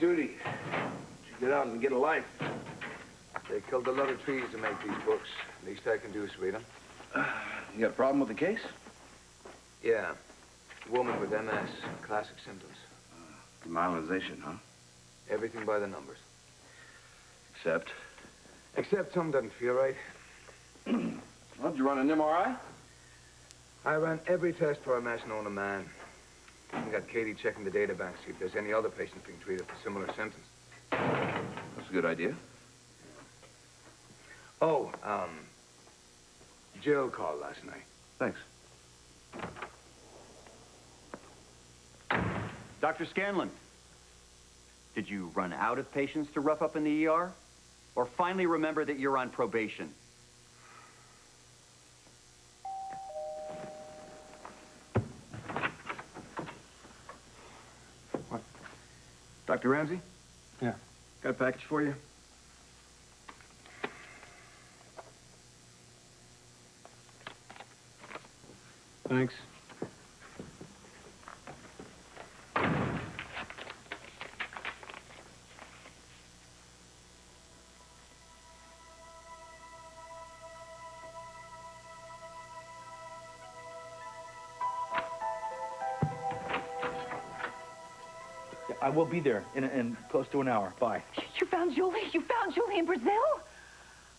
duty. Should get out and get a life. They killed a lot of trees to make these books. Least I can do is read them. You got a problem with the case? Yeah. Woman with MS. Classic symptoms. Demyelinization, huh? Everything by the numbers. Except? Except something doesn't feel right. Well, did you run an MRI? I ran every test for MS known to man. I got Katie checking the data bank, see if there's any other patients being treated for similar symptoms. That's a good idea. Oh, Jill called last night. Thanks. Dr. Scanlon, did you run out of patients to rough up in the ER? Or finally remember that you're on probation? What? Dr. Ramsey? Yeah. Got a package for you? Thanks. I will be there in close to an hour. Bye. You found Julie? You found Julie in Brazil?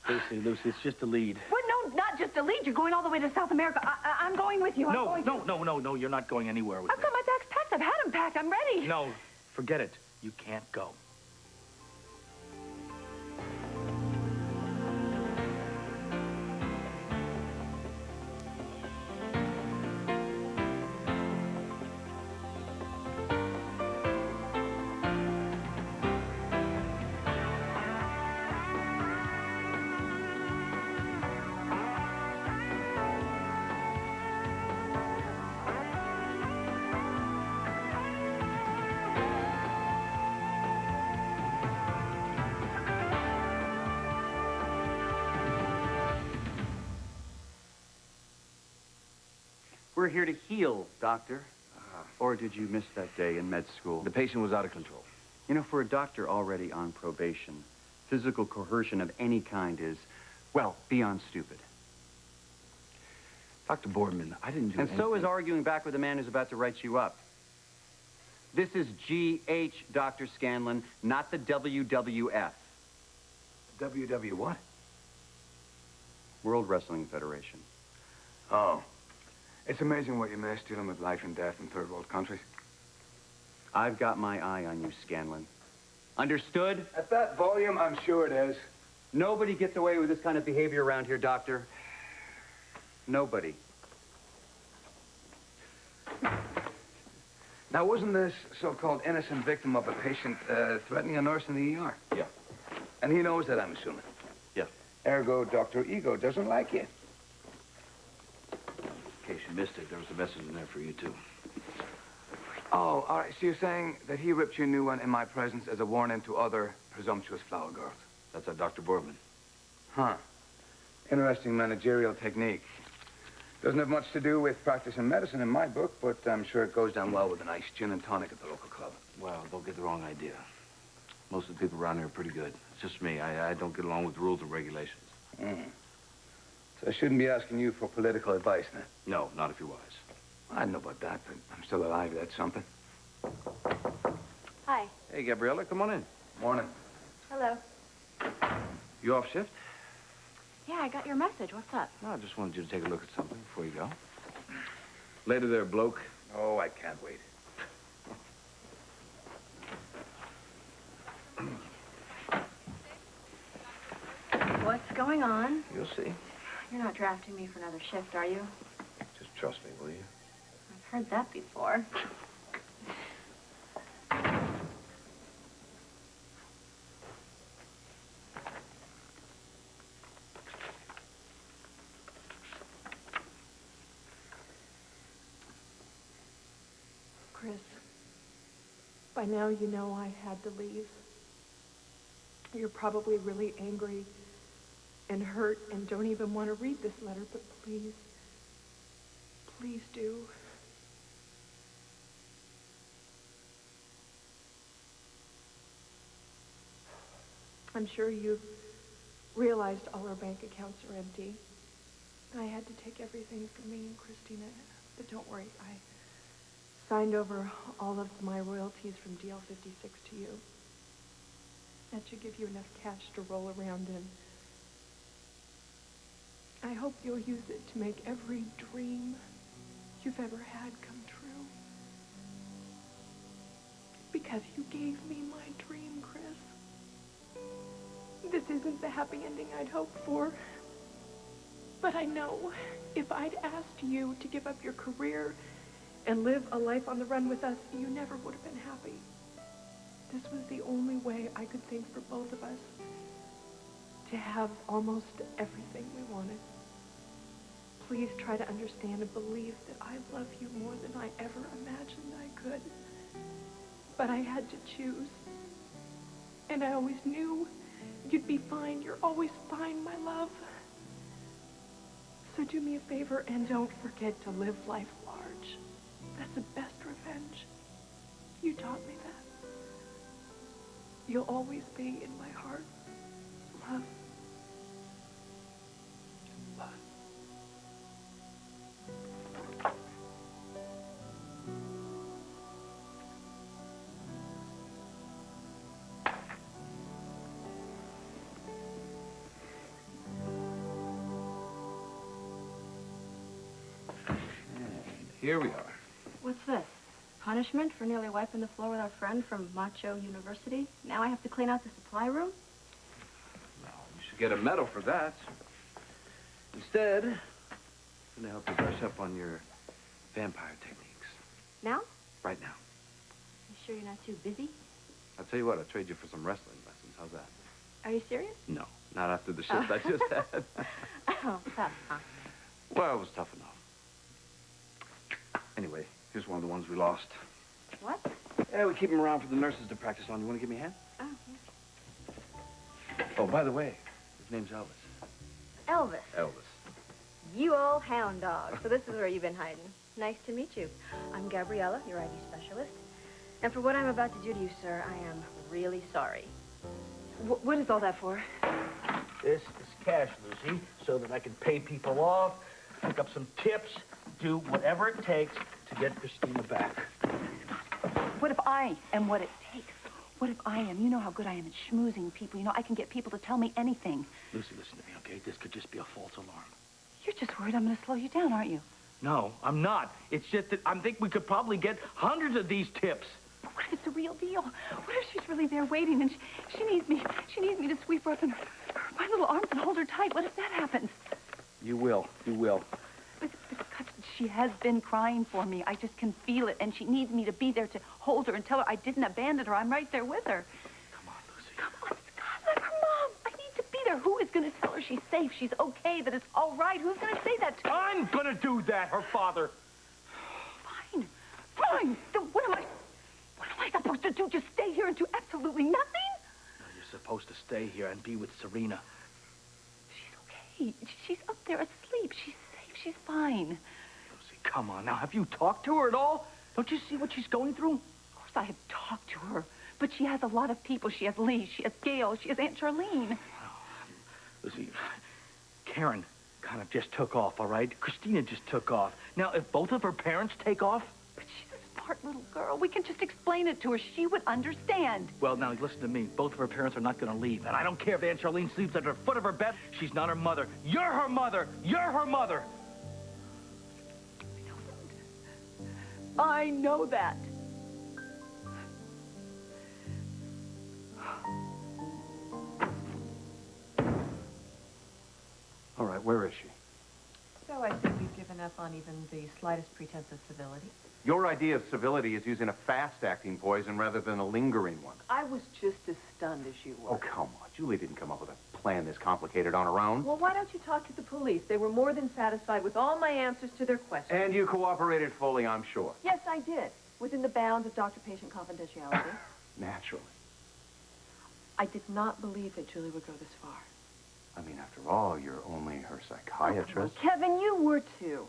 Lucy, it's just a lead. What? No, not just a lead. You're going all the way to South America. I'm going with you. No, you're not going anywhere with I've me. got my bags packed. I've had them packed. I'm ready. No, forget it. You can't go. We're here to heal, Doctor. Or did you miss that day in med school? The patient was out of control. You know, for a doctor already on probation, physical coercion of any kind is, well, beyond stupid. Dr. Boardman, I didn't do And anything. so is arguing back with the man who's about to write you up. This is GH, Dr. Scanlon, not the WWF. WW what? World Wrestling Federation. Oh. It's amazing what you miss dealing with life and death in third world countries. I've got my eye on you, Scanlon. Understood? At that volume, I'm sure it is. Nobody gets away with this kind of behavior around here, Doctor. Nobody. Now, wasn't this so-called innocent victim of a patient threatening a nurse in the ER? Yeah. And he knows that, I'm assuming. Yeah. Ergo, Dr. Ego doesn't like you. In case you missed it, there was a message in there for you, too. Oh, all right. So you're saying that he ripped you a new one in my presence as a warning to other presumptuous flower girls? That's Dr. Boardman. Huh. Interesting managerial technique. Doesn't have much to do with practicing medicine in my book, but I'm sure it goes down well with a nice gin and tonic at the local club. Well, don't get the wrong idea. Most of the people around here are pretty good. It's just me. I don't get along with the rules and regulations. Mm. So I shouldn't be asking you for political advice, then? No, not if you're wise. I don't know about that, but I'm still alive. That's something. Hi. Hey, Gabriella, come on in. Morning. Hello. You off shift? Yeah, I got your message. What's up? No, I just wanted you to take a look at something before you go. Later there, bloke. Oh, I can't wait. What's going on? You'll see. You're not drafting me for another shift, are you? Just trust me, will you? I've heard that before. Chris, by now you know I had to leave. You're probably really angry and hurt and don't even want to read this letter, but please, please do. I'm sure you've realized all our bank accounts are empty. I had to take everything from me and Christina, but don't worry, I signed over all of my royalties from DL56 to you. That should give you enough cash to roll around in. I hope you'll use it to make every dream you've ever had come true. Because you gave me my dream, Chris. This isn't the happy ending I'd hoped for. But I know if I'd asked you to give up your career and live a life on the run with us, you never would have been happy. This was the only way I could think for both of us to have almost everything we wanted. Please try to understand and believe that I love you more than I ever imagined I could. But I had to choose. And I always knew you'd be fine. You're always fine, my love. So do me a favor and don't forget to live life large. That's the best revenge. You taught me that. You'll always be in my heart, love. Love. Here we are. What's this? Punishment for nearly wiping the floor with our friend from Macho University? Now I have to clean out the supply room? No, you should get a medal for that. Instead, I'm going to help you brush up on your vampire techniques. Now? Right now. You sure you're not too busy? I'll tell you what, I'll trade you for some wrestling lessons. How's that? Are you serious? No, not after the shift I just had. Oh, tough, huh? Well, it was tough enough. Anyway, here's one of the ones we lost. What? Yeah, we keep them around for the nurses to practice on. You want to give me a hand? Oh, Oh, by the way, his name's Elvis. yeah. Elvis. Elvis. You old hound dog. So this is where you've been hiding. Nice to meet you. I'm Gabriella, your ID specialist. And for what I'm about to do to you, sir, I am really sorry. What is all that for? This is cash, Lucy, so that I can pay people off, pick up some tips, do whatever it takes to get Christina back. What if I am what it takes? What if I am? You know how good I am at schmoozing people. You know, I can get people to tell me anything. Lucy, listen to me, okay? This could just be a false alarm. You're just worried I'm going to slow you down, aren't you? No, I'm not. It's just that I think we could probably get hundreds of these tips. But what if it's the real deal? What if she's really there waiting and she needs me? She needs me to sweep her up in my little arms and hold her tight. What if that happens? You will. You will. But she has been crying for me. I just can feel it, and she needs me to be there to hold her and tell her I didn't abandon her. I'm right there with her. Come on, Lucy. Come on, Scott, I'm her mom. I need to be there. Who is going to tell her she's safe, she's okay, that it's all right? Who's going to say that to her? I'm gonna do that, her father. Fine. Fine. Then what am I supposed to do? Just stay here and do absolutely nothing? No, you're supposed to stay here and be with Serena. She's okay. She's up there asleep. She's safe. She's fine. Lucy, come on now. Have you talked to her at all? Don't you see what she's going through? Of course I have talked to her. But she has a lot of people. She has Lee. She has Gail. She has Aunt Charlene. Lucy, Karen kind of just took off, all right? Christina just took off. Now, if both of her parents take off... But she's a smart little girl. We can just explain it to her. She would understand. Well, now, listen to me. Both of her parents are not going to leave. And I don't care if Aunt Charlene sleeps at the foot of her bed. She's not her mother. You're her mother. You're her mother. I know that. All right, where is she? So I think we've given up on even the slightest pretense of civility. Your idea of civility is using a fast-acting poison rather than a lingering one. I was just as stunned as you were. Oh, come on. Julie didn't come up with a plan this complicated on her own. Well, why don't you talk to the police? They were more than satisfied with all my answers to their questions. And you cooperated fully, I'm sure. Yes, I did. Within the bounds of doctor-patient confidentiality. Naturally. I did not believe that Julie would go this far. I mean, after all, you're only her Oh, psychiatrist. Kevin, you were too.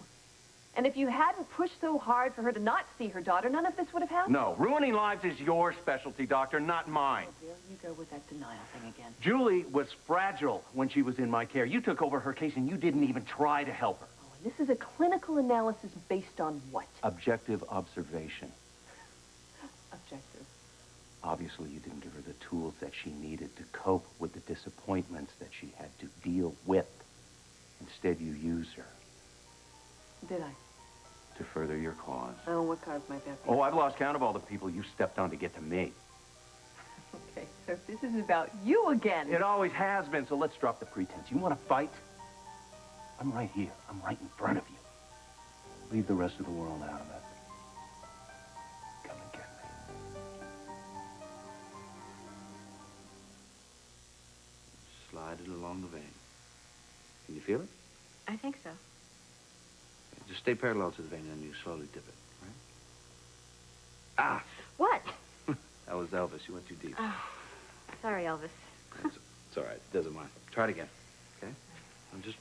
And if you hadn't pushed so hard for her to not see her daughter, none of this would have happened. No, ruining lives is your specialty, Doctor, not mine. Oh, there you go with that denial thing again. Julie was fragile when she was in my care. You took over her case and you didn't even try to help her. Oh, and this is a clinical analysis based on what? Objective observation. Objective. Obviously, you didn't give her the tools that she needed to cope with the disappointments that she had to deal with. Instead, you used her Did I? to further your cause. Oh, what caused my death? Oh, I've lost count of all the people you stepped on to get to me. Okay, so if this is about you again. It always has been, so let's drop the pretense. You want to fight? I'm right here. I'm right in front of you. Leave the rest of the world out of it. Come and get me. Slide it along the vein. Can you feel it? I think so. Just stay parallel to the vein, and then you slowly dip it, right? Ah! What? That was Elvis. You went too deep. Oh, sorry, Elvis. It's all right. It doesn't mind. Try it again, okay? And just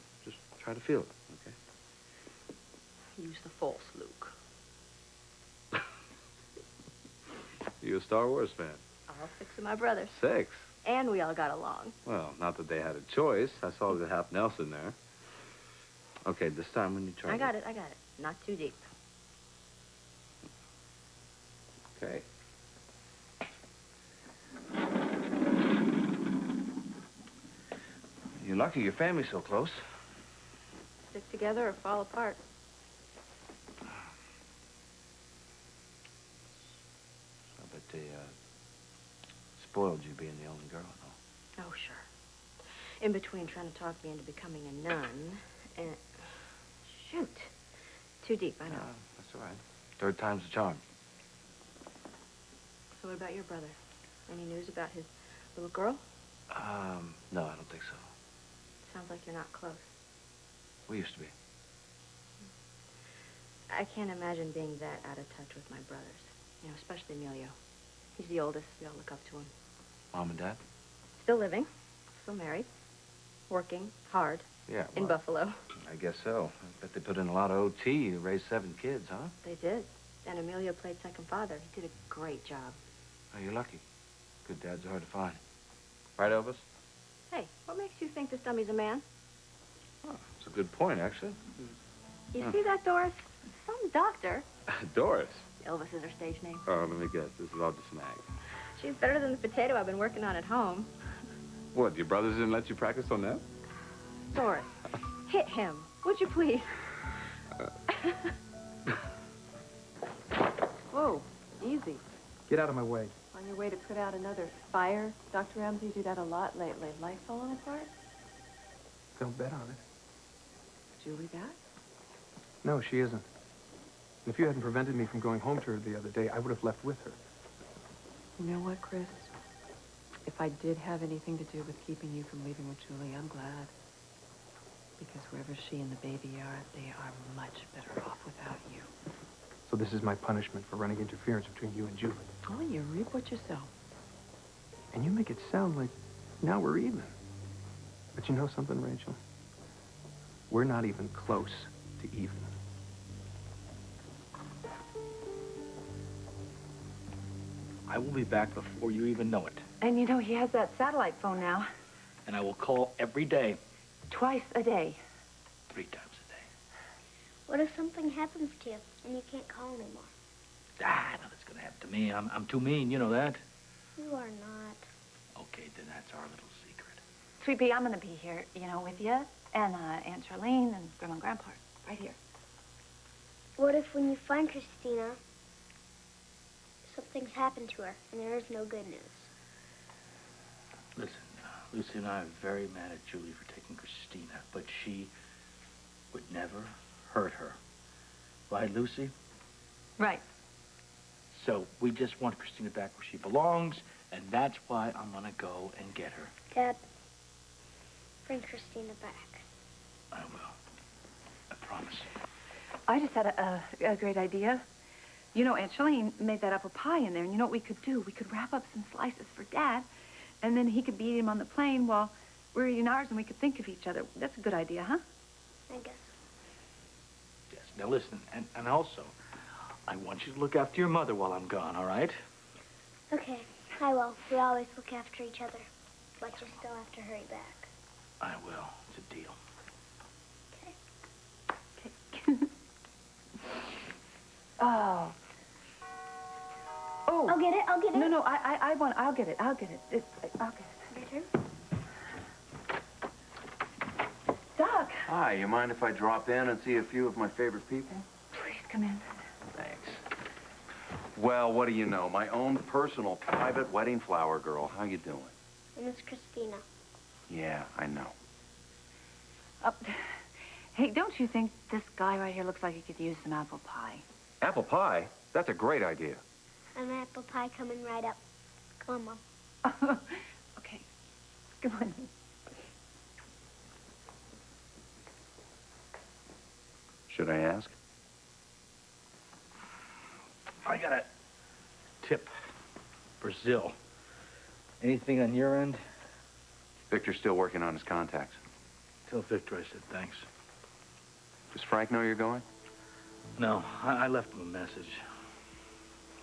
try to feel it, okay? Use the false, Luke. You a Star Wars fan? All 6 of my brothers. 6? And we all got along. Well, not that they had a choice. I saw the half Nelson there. Okay, this time when you try I got it. Not too deep. Okay. You're lucky your family's so close. Stick together or fall apart. I bet they, spoiled you being the only girl, no? Oh, sure. In between trying to talk me into becoming a nun and... Shoot. Too deep, I know. That's all right. 3rd time's the charm. So what about your brother? Any news about his little girl? No, I don't think so. Sounds like you're not close. We used to be. I can't imagine being that out of touch with my brothers. You know, especially Emilio. He's the oldest. We all look up to him. Mom and Dad? Still living. Still married. Working hard. Yeah, In Buffalo. I guess so. I bet they put in a lot of OT to raise 7 kids, huh? They did. And Emilio played second father. He did a great job. Oh, you're lucky. Good dads are hard to find. Right, Elvis? Hey, what makes you think this dummy's a man? Oh, that's a good point, actually. You see that, Doris? Some doctor. Doris. Elvis is her stage name. Oh, let me guess. This is all just an act. She's better than the potato I've been working on at home. What, your brothers didn't let you practice on that? Doris, hit him, would you please? Whoa, easy. Get out of my way. On your way to put out another fire, Dr. Ramsey, do that a lot lately. Life falling apart? Don't bet on it. Julie back? No, she isn't. And if you hadn't prevented me from going home to her the other day, I would have left with her. You know what, Chris? If I did have anything to do with keeping you from leaving with Julie, I'm glad. Because wherever she and the baby are, they are much better off without you. So this is my punishment for running interference between you and Julie. Oh, you reap what you sow. And you make it sound like now we're even. But you know something, Rachel? We're not even close to even. I will be back before you even know it. And you know, he has that satellite phone now. And I will call every day, Twice a day. 3 times a day. What if something happens to you and you can't call anymore? Nothing's gonna happen to me. I'm too mean, you know that? You are not. Okay, then that's our little secret. Sweet Pea, I'm going to be here, you know, with you and Aunt Charlene and Grandma and Grandpa, right here. What if when you find Christina, something's happened to her and there is no good news? Listen, Lucy and I are very mad at Julie for taking Christina, but she would never hurt her. Right, Lucy? Right. So we just want Christina back where she belongs, and that's why I'm gonna go and get her. Dad, bring Christina back. I will. I promise. I just had a great idea. You know, Aunt Charlene made that apple pie in there, and you know what we could do? We could wrap up some slices for Dad, and then he could be eating them on the plane while we're eating ours, and we could think of each other. That's a good idea, huh? I guess. Yes, Now listen, and also, I want you to look after your mother while I'm gone, all right? Okay, I will. We always look after each other. But you still have to hurry back. I will. It's a deal. Oh. Oh. I'll get it. I'll get it. No, I'll get it. I'll get it. I'll get it. Your turn. Doc. Hi, you mind if I drop in and see a few of my favorite people? Please come in. Thanks. Well, what do you know? My own personal private wedding flower girl. How you doing? And it's Christina. Yeah, I know. Hey, don't you think this guy right here looks like he could use some apple pie? Apple pie? That's a great idea. I'm apple pie coming right up. Come on, Mom. Okay. Come on. Should I ask? I got a tip. Brazil. Anything on your end? Victor's still working on his contacts. Tell Victor I said thanks. Does Frank know you're going? No, I left him a message.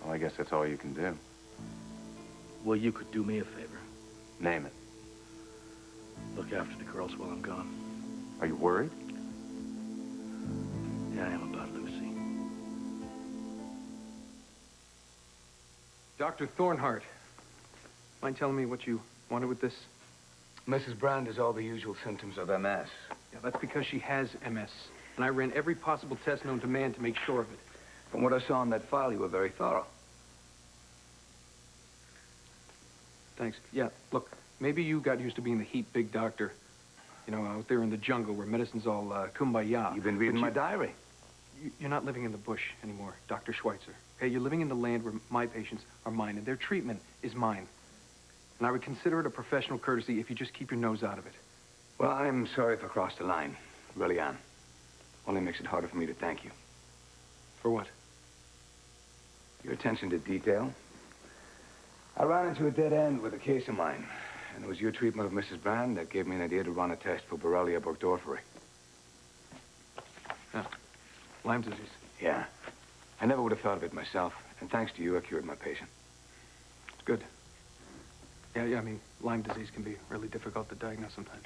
Well, I guess that's all you can do. Well, you could do me a favor. Name it. Look after the girls while I'm gone. Are you worried? Yeah, I am about Lucy. Dr. Thornhart, mind telling me what you wanted with this? Mrs. Brand has all the usual symptoms of MS. Yeah, that's because she has MS. And I ran every possible test known to man to make sure of it. From what I saw in that file, you were very thorough. Thanks. Yeah, look, maybe you got used to being the heat big doctor. You know, out there in the jungle where medicine's all kumbaya. You've been reading my diary. You're not living in the bush anymore, Dr. Schweitzer. Okay, you're living in the land where my patients are mine, and their treatment is mine. And I would consider it a professional courtesy if you just keep your nose out of it. Well, I'm sorry if I crossed the line. Really am. Only makes it harder for me to thank you. For what? Your attention to detail. I ran into a dead end with a case of mine. And it was your treatment of Mrs. Brand that gave me an idea to run a test for Borrelia burgdorferi. Yeah. Lyme disease. Yeah. I never would have thought of it myself. And thanks to you, I cured my patient. It's good. Yeah, I mean, Lyme disease can be really difficult to diagnose sometimes.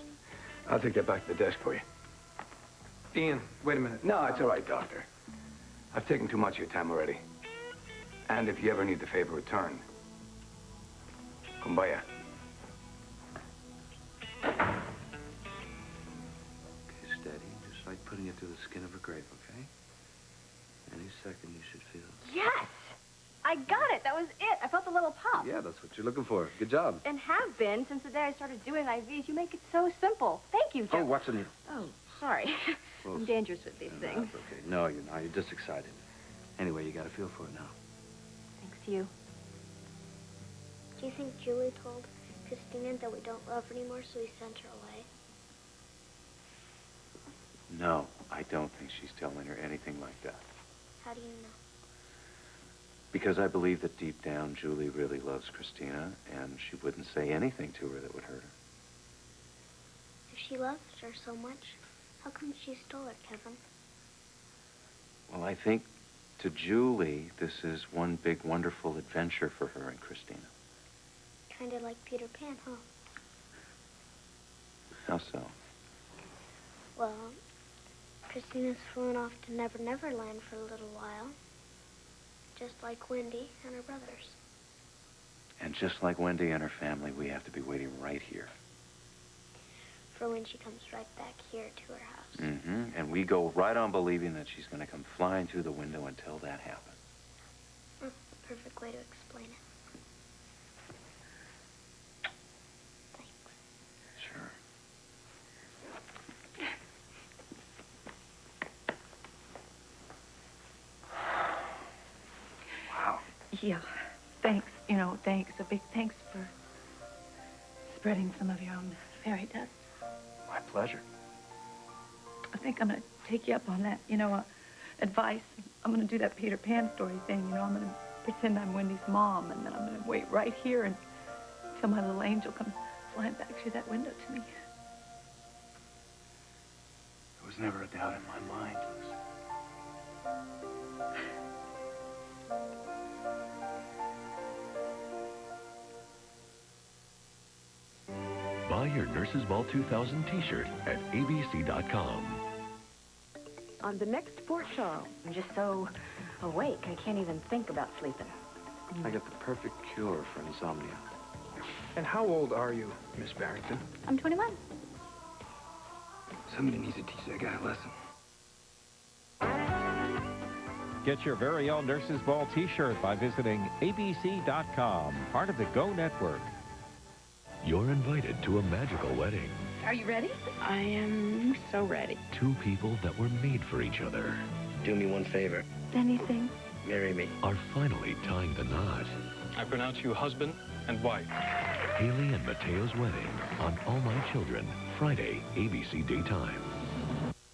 I'll take that back to the desk for you. Ian, wait a minute. No, it's all right, Doctor. I've taken too much of your time already. And if you ever need the favor returned, kumbaya. Okay, steady. Just like putting it through the skin of a grape, okay? Any second you should feel. Yes! I got it. That was it. I felt a little pop. Yeah, that's what you're looking for. Good job. And have been since the day I started doing IVs. You make it so simple. Thank you, Joe. Oh, what's the needle? Oh, sorry. Well, I'm dangerous with these things. That's okay. No, you're not. You're just excited. Anyway, you got a feel for it now. Thanks to you. Do you think Julie told Christina that we don't love her anymore, so we sent her away? No, I don't think she's telling her anything like that. How do you know? Because I believe that deep down, Julie really loves Christina, and she wouldn't say anything to her that would hurt her. If she loves her so much, how come she stole her, Kevin? Well, I think to Julie, this is one big, wonderful adventure for her and Christina. Kind of like Peter Pan, huh? How so? Well, Christina's flown off to Never Never Land for a little while. Just like Wendy and her brothers. And just like Wendy and her family, we have to be waiting right here. For when she comes right back here to her house. Mm-hmm. And we go right on believing that she's going to come flying through the window until that happens. That's the perfect way to explain it. Thanks. Sure. Wow. Yeah. Thanks. You know, thanks. A big thanks for spreading some of your own fairy dust. My pleasure. I think I'm going to take you up on that, advice. I'm going to do that Peter Pan story thing. I'm going to pretend I'm Wendy's mom, and then I'm going to wait right here until my little angel comes flying back through that window to me. There was never a doubt in my mind, Lucy. Buy your Nurses Ball 2000 t-shirt at abc.com. On the next Fort Shaw. I'm just so awake, I can't even think about sleeping. I got the perfect cure for insomnia. And how old are you, Miss Barrington? I'm 21. Somebody needs to teach that guy a lesson. Get your very own Nurses Ball t-shirt by visiting abc.com, part of the Go Network. You're invited to a magical wedding. Are you ready? I am so ready. Two people that were made for each other Do me one favor. Anything. Marry me. are finally tying the knot. I pronounce you husband and wife. Haley and Mateo's wedding on All My Children, Friday, ABC Daytime.